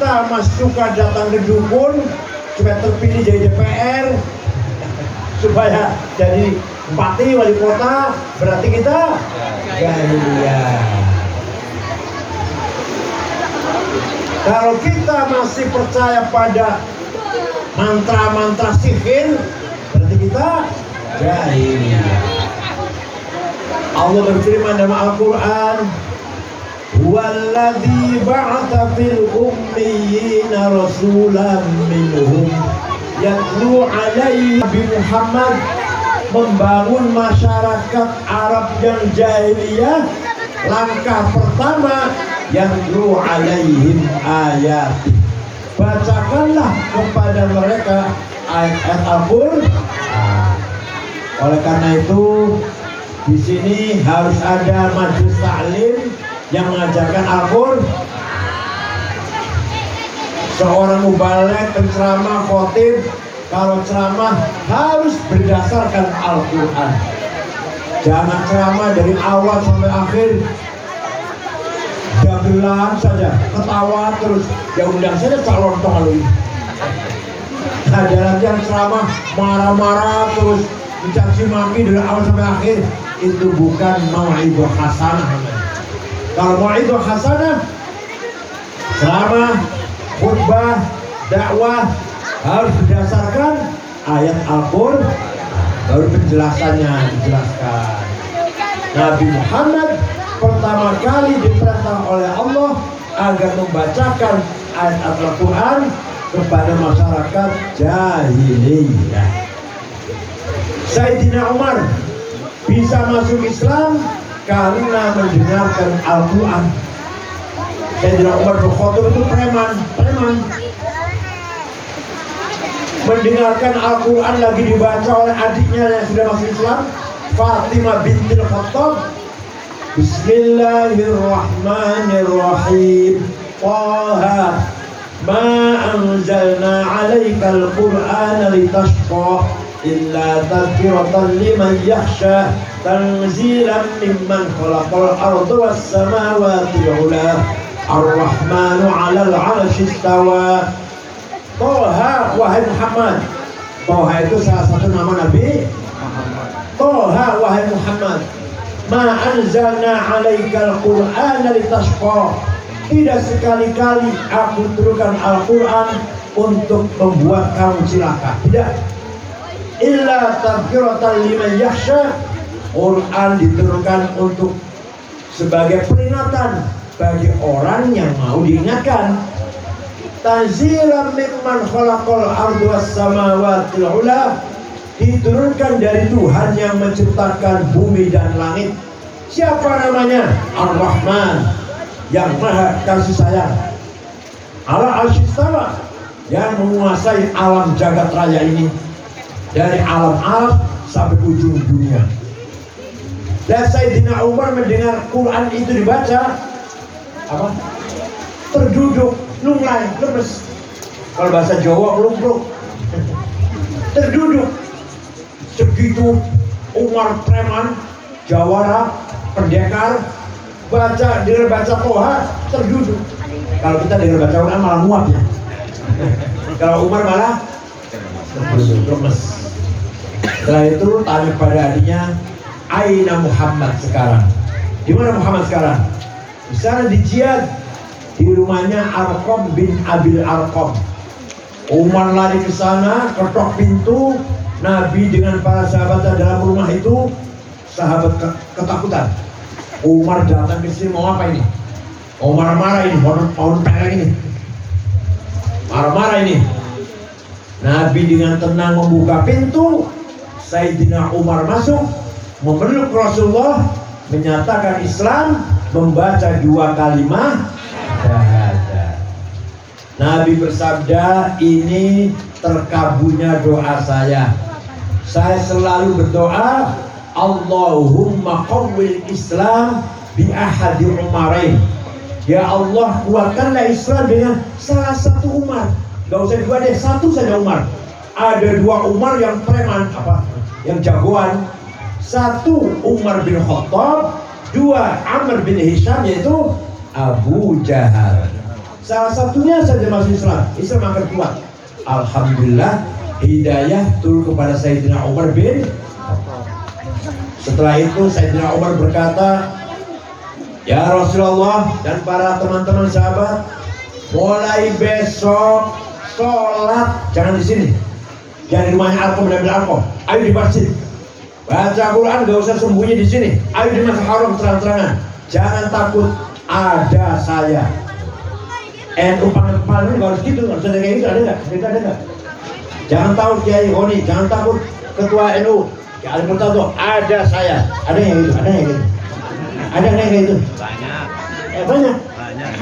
kita masih suka datang ke dukun supaya terpilih jadi DPR, supaya jadi bupati, wali kota, berarti kita jahiliyah. Kalau kita masih percaya pada mantra-mantra sihir, berarti kita jahiliyah. Allah berfirman dalam Al-Quran, "Huwallazi ba'atha fil ummiyina rasulan minhum yatlu 'alaihim." Nabi Muhammad membangun masyarakat Arab yang jahiliyah. Langkah pertama, yatlu 'alaihim ayat. Bacakanlah kepada mereka ayat-ayat Al-Qur'an. Oleh karena itu, di sini harus ada majelis taklim yang mengajarkan Al-Qur'an. Seorang mubaligh, penceramah, khotib, kalau ceramah harus berdasarkan Al-Qur'an. Jangan ceramah dari awal sampai akhir dagelan saja, ketawa terus. Ya undang saja calon toh ini. Ada lagi yang ceramah marah-marah terus, mencaci maki dari awal sampai akhir. Itu bukan mau'idhah hasanah. Kalau mau'idhah hasanah, ceramah, khutbah, dakwah harus berdasarkan ayat Al-Qur'an, baru penjelasannya dijelaskan. Nabi Muhammad pertama kali diperintah oleh Allah agar membacakan ayat Al-Qur'an kepada masyarakat jahiliyah. Sayyidina Umar bisa masuk Islam karena mendengarkan Al-Quran. Sayyidina Umar bin Khattab itu preman. Mendengarkan Al-Quran lagi dibaca oleh adiknya yang sudah masuk Islam, Fatimah binti Khattab. Bismillahirrahmanirrahim. Taha ma anzalna 'alaikal Qur'ana litashqa illa tadhkiratan liman yakhsha tanzilan mimman khalaqal arda was samawati ula ar-rahmanu 'alal 'arsy istawa. Toha, wahai Muhammad. Toha itu salah satu nama Nabi Muhammad. Toha, wahai Muhammad, ma anzalna 'alaikal Qur'ana litashqa. Tidak sekali-kali aku turunkan Al-Quran untuk membuat kamu celaka. Tidak. Illa tadhkiratan liman yakhsha. Quran diturunkan untuk sebagai peringatan bagi orang yang mau diingatkan. Tanzilan mimman khalaqal arda was samawati ula. Diturunkan dari Tuhan yang menciptakan bumi dan langit. Siapa namanya? Ar-Rahman, yang maha kasih sayang. Ala asyistawa, yang menguasai alam jagat raya ini, dari alam sampai ujung dunia. Dan Sayyidina Umar mendengar Quran itu dibaca, apa? Terduduk, lunglai, lemes. Kalau bahasa Jawa melumpruk. Terduduk. Segitu Umar preman, jawara, pendekar, dengar baca Toha, terduduk. Kalau kita dengar baca Quran malah muak ya. Kalau Umar malah terduduk, lemes. Setelah itu tanya pada adiknya, Aina Muhammad sekarang? Di mana Muhammad sekarang? Di sana di jihad, di rumahnya Arqam bin Abil Arqam. Umar lari ke sana, ketok pintu. Nabi dengan para sahabatnya dalam rumah itu, sahabat ketakutan. Umar datang ke sini mau apa ini? Mau marah-marah ini, mau peleng ini. Marah-marah ini. Nabi dengan tenang membuka pintu. Sayyidina Umar masuk, memeluk Rasulullah, menyatakan Islam, membaca 2 kalimat syahadat. Nabi bersabda, ini terkabulnya doa saya. Saya selalu berdoa, Allahumma qawwil Islam bi ahadi Umarain. Ya Allah, kuatkanlah Islam dengan salah satu Umar. Gak usah 2 deh, 1 saja Umar. Ada 2 Umar yang preman, apa? Yang jagoan. 1 Umar bin Khattab, 2 Amr bin Hisham, yaitu Abu Jahal. salah satunya saja masuk Islam, Islam akan kuat. Alhamdulillah, hidayah turun kepada Sayyidina Umar bin Khattab. Setelah itu Sayyidina Umar berkata, ya Rasulullah dan para teman-teman sahabat, mulai besok sholat jangan di sini, jangan di rumahnya Arqam dan Arqam, ayo di masjid. Baca Quran gak usah sembunyi di sini, ayo di Masjid Haram terang-terangan. Jangan takut, ada saya. NU paling gak harus gitu, gak usah kayak gitu, ada nggak? Ada nggak? Jangan takut Kiai Honi, jangan takut Ketua NU, Kiai Ali Murtado, ada saya. Ada yang gitu, ada yang gitu. Ada yang kayak gitu? Banyak. Banyak.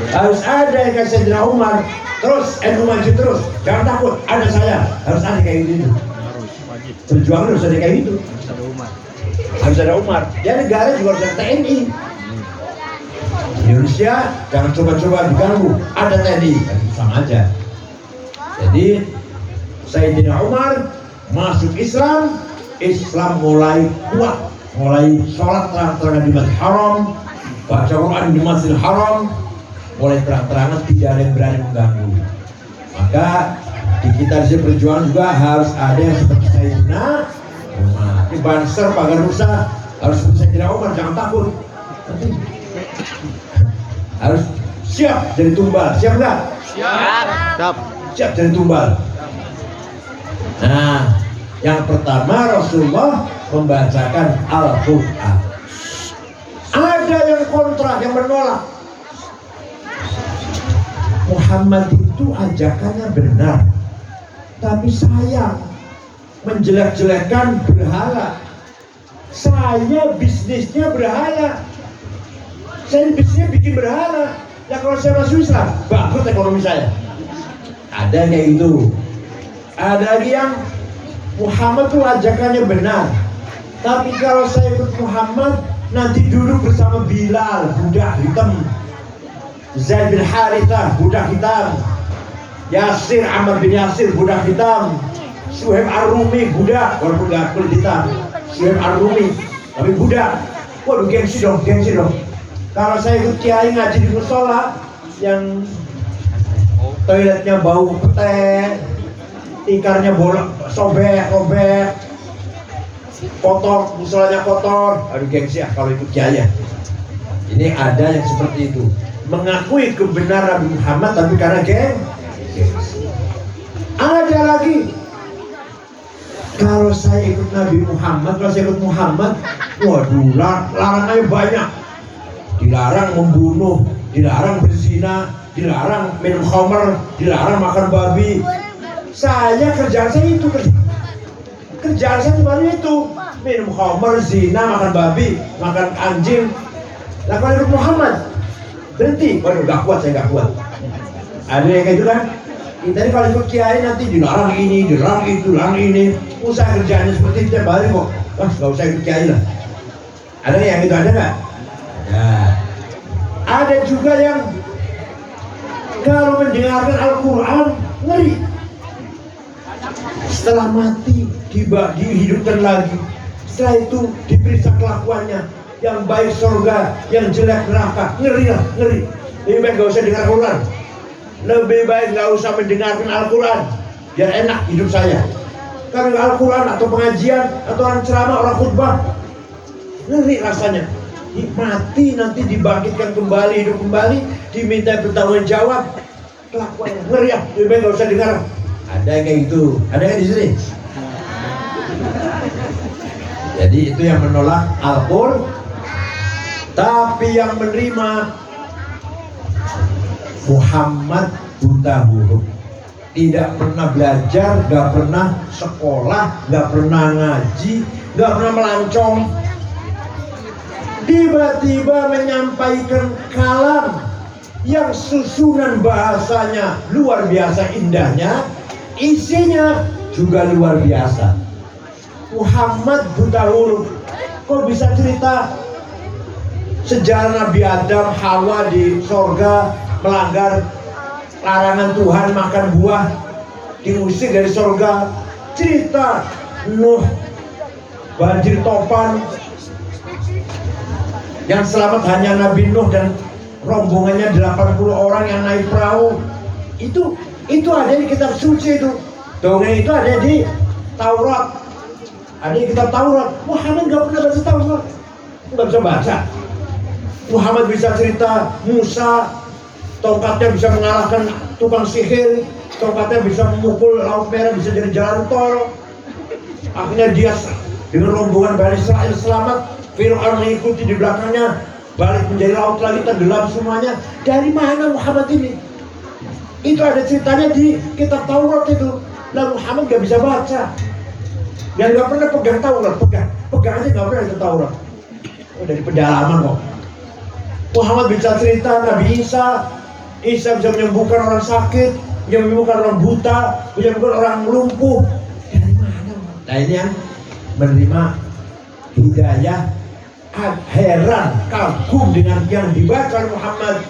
Harus ada yang kayak Sayyidina Umar, terus NU maju terus, jangan takut, ada saya. Harus ada kayak gitu. Perjuangan harus ada kayak gitu. Harus ada Umar. Ya negara juga harus ada TNI. Indonesia jangan coba-coba diganggu, ada TNI, sama aja. Jadi Sayyidina Umar masuk Islam, Islam mulai kuat, mulai sholat terang-terangan di Masjid Haram, baca Quran di Masjid Haram, mulai terang-terangan, tidak ada yang berani mengganggu. Maka di kita di perjuangan juga harus ada yang seperti Sayyidina Umar. Di Banser, Pagar Nusa harus seperti Sayyidina Umar, jangan takut. Harus siap jadi tumbal, siap nggak? Siap. Siap jadi tumbal. Nah, yang pertama Rasulullah membacakan Al-Quran. Ada yang kontra, yang menolak. Muhammad itu ajakannya benar, tapi sayang menjelek-jelekan berhala. Saya bisnisnya berhala, saya bisnisnya bikin berhala. Ya kalau saya masuk Islam, bagus ekonomi saya. Ada kayak gitu. Ada lagi yang Muhammad tuh ajakannya benar, tapi kalau saya ikut Muhammad nanti duduk bersama Bilal, budak hitam, Zaid bin Harithah, budak hitam, Yasir, Ammar bin Yasir, budak hitam, Suhaib Ar-Rumi, budak, walaupun gak kulit hitam, Suhaib Ar-Rumi, tapi budak. Waduh, gengsi dong. Kalau saya ikut kiai ngaji di musola yang toiletnya bau pete, tikarnya bolak, robek, kotor, musolanya kotor, aduh gengsi ya kalau ikut kiai ya. Ini ada yang seperti itu, mengakui kebenaran Muhammad tapi karena gengsi. Ada lagi, kalau saya ikut Nabi Muhammad, waduh, larangannya banyak. Dilarang membunuh, dilarang berzina, dilarang minum khamr, dilarang makan babi. Saya kerjaan saya itu, kerjaan saya cuma itu, minum khamr, zina, makan babi, makan anjing. Nah kalau ikut Muhammad berhenti, waduh gak kuat, saya gak kuat. Ada yang kayak gitu kan? Kita ini kalau ikut kiai nanti dilarang ini, dilarang itu, dilarang ini. Usaha kerjaannya seperti itu tiap hari kok. Wah gak usah ikut kiai lah. Ada yang gitu, ada gak? Ya. Ada juga yang kalau mendengarkan Al-Quran ngeri, setelah mati dihidupkan lagi, setelah itu diperiksa kelakuannya, yang baik surga, yang jelek neraka. Ngeri. Lebih baik gak usah dengar Al-Quran, lebih baik gak usah mendengarkan Al-Quran, biar enak hidup saya. Karena Al-Quran atau pengajian atau orang ceramah, orang khutbah, ngeri rasanya. Mati nanti dibangkitkan kembali, hidup kembali, diminta bertanggung jawab, kelakuannya ngeri ya, lebih baik gak usah dengar. Ada yang kayak gitu, ada yang di sini. Jadi itu yang menolak Al-Quran, tapi yang menerima Muhammad buta huruf, tidak pernah belajar, gak pernah sekolah, gak pernah ngaji, gak pernah melancong, tiba-tiba menyampaikan kalam yang susunan bahasanya luar biasa indahnya, isinya juga luar biasa. Muhammad buta huruf, kok bisa cerita sejarah Nabi Adam, Hawa di sorga melanggar larangan Tuhan makan buah, diusir dari sorga, cerita Nuh, banjir topan, yang selamat hanya Nabi Nuh dan rombongannya 80 orang yang naik perahu. Itu ada di kitab suci itu. Dongeng itu ada di Taurat. Ada di kitab Taurat. Muhammad nggak pernah baca Taurat, nggak bisa baca. Muhammad bisa cerita Musa, tongkatnya bisa mengalahkan tukang sihir, tongkatnya bisa memukul Laut Merah, bisa jadi jalan tol. Akhirnya dia dengan rombongan Bani Israel selamat. Fir'aun mengikuti di belakangnya, balik menjadi laut lagi, tenggelam semuanya. Dari mana Muhammad ini? Itu ada ceritanya di kitab Taurat itu. Lalu Muhammad gak bisa baca dan gak pernah pegang Taurat. Pegang aja gak pernah itu Taurat. Dari pedalaman kok. Muhammad bisa cerita Nabi Isa bisa menyembuhkan orang sakit, menyembuhkan orang buta, menyembuhkan orang lumpuh. Dari mana? Nah ini yang menerima hidayah, heran, kagum dengan yang dibaca Muhammad.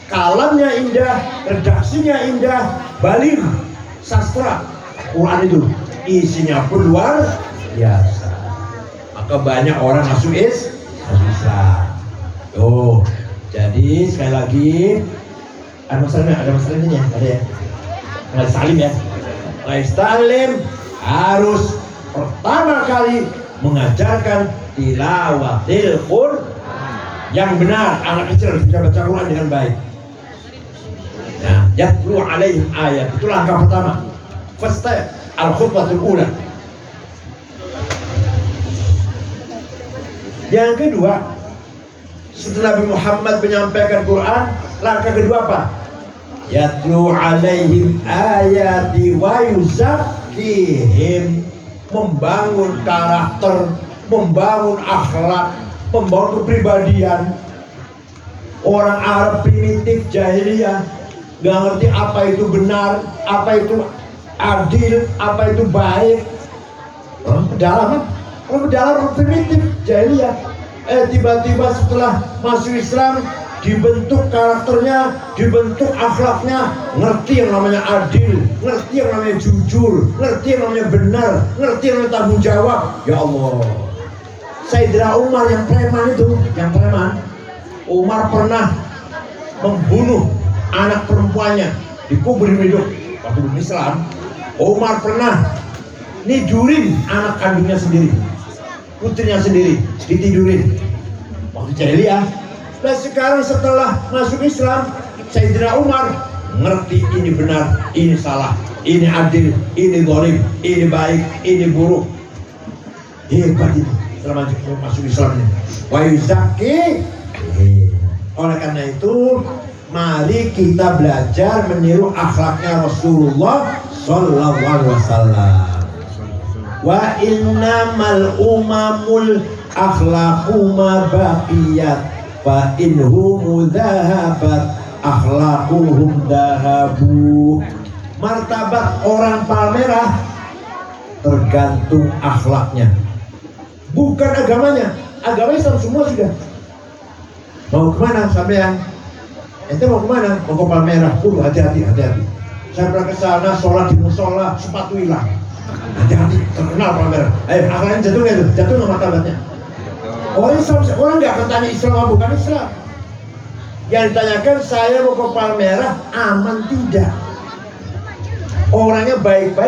Kalamnya indah, redaksinya indah, baligh, sastra. Quran itu isinya pun luar biasa. Maka banyak orang masuk Islam. Oh, jadi sekali lagi ada masalahnya ya? Ada ya? Mulai salim ya? Mulai salim harus pertama kali mengajarkan tilawatil Quran yang benar. Anak kecil harus bisa baca Quran dengan baik. Nah, yatlu alaihim ayat, itu langkah pertama. First step, al-khutbatul ula. Yang kedua, setelah Nabi Muhammad menyampaikan Quran, langkah kedua apa? Yatlu alaihim ayati wa yuzakkihim, membangun karakter, membangun akhlak, membangun kepribadian. Orang Arab primitif jahiliyah gak ngerti apa itu benar, apa itu adil, apa itu baik. Orang pedalaman, orang primitif jahiliyah. Tiba-tiba setelah masuk Islam, dibentuk karakternya, dibentuk akhlaknya, ngerti yang namanya adil, ngerti yang namanya jujur, ngerti yang namanya benar, ngerti yang namanya tanggung jawab. Ya Allah, Sayyidina Umar yang preman itu, Umar pernah membunuh anak perempuannya, dikubur hidup. Waktu belum Islam, Umar pernah nidurin anak kandungnya sendiri, putrinya sendiri, ditidurin. Waktu jahiliyah. Dan sekarang setelah masuk Islam, Sayyidina Umar ngerti ini benar, ini salah, ini adil, ini zalim, ini baik, ini buruk. Hebat itu setelah masuk Islam ini. Wa yuzakki. Oleh karena itu, mari kita belajar meniru akhlaknya Rasulullah Sallallahu Alaihi Wasallam. Wa innamal umamul akhlaqu ma baqiyat fa inhum dhahabat akhlaquhum dhahabu. Martabat orang Palmerah tergantung akhlaknya, bukan agamanya. Agama Islam semua sudah. Mau kemana sampean? Ente mau kemana? Mau ke Palmerah. Hati-hati. Saya pernah ke sana, sholat di musola, sepatu hilang. Hati-hati, terkenal Palmerah. Akhlaknya jatuh nggak itu? Jatuh nggak martabatnya? Orang nggak akan tanya Islam atau bukan Islam. Yang ditanyakan, saya mau ke Palmerah, aman tidak? Orangnya baik-baik.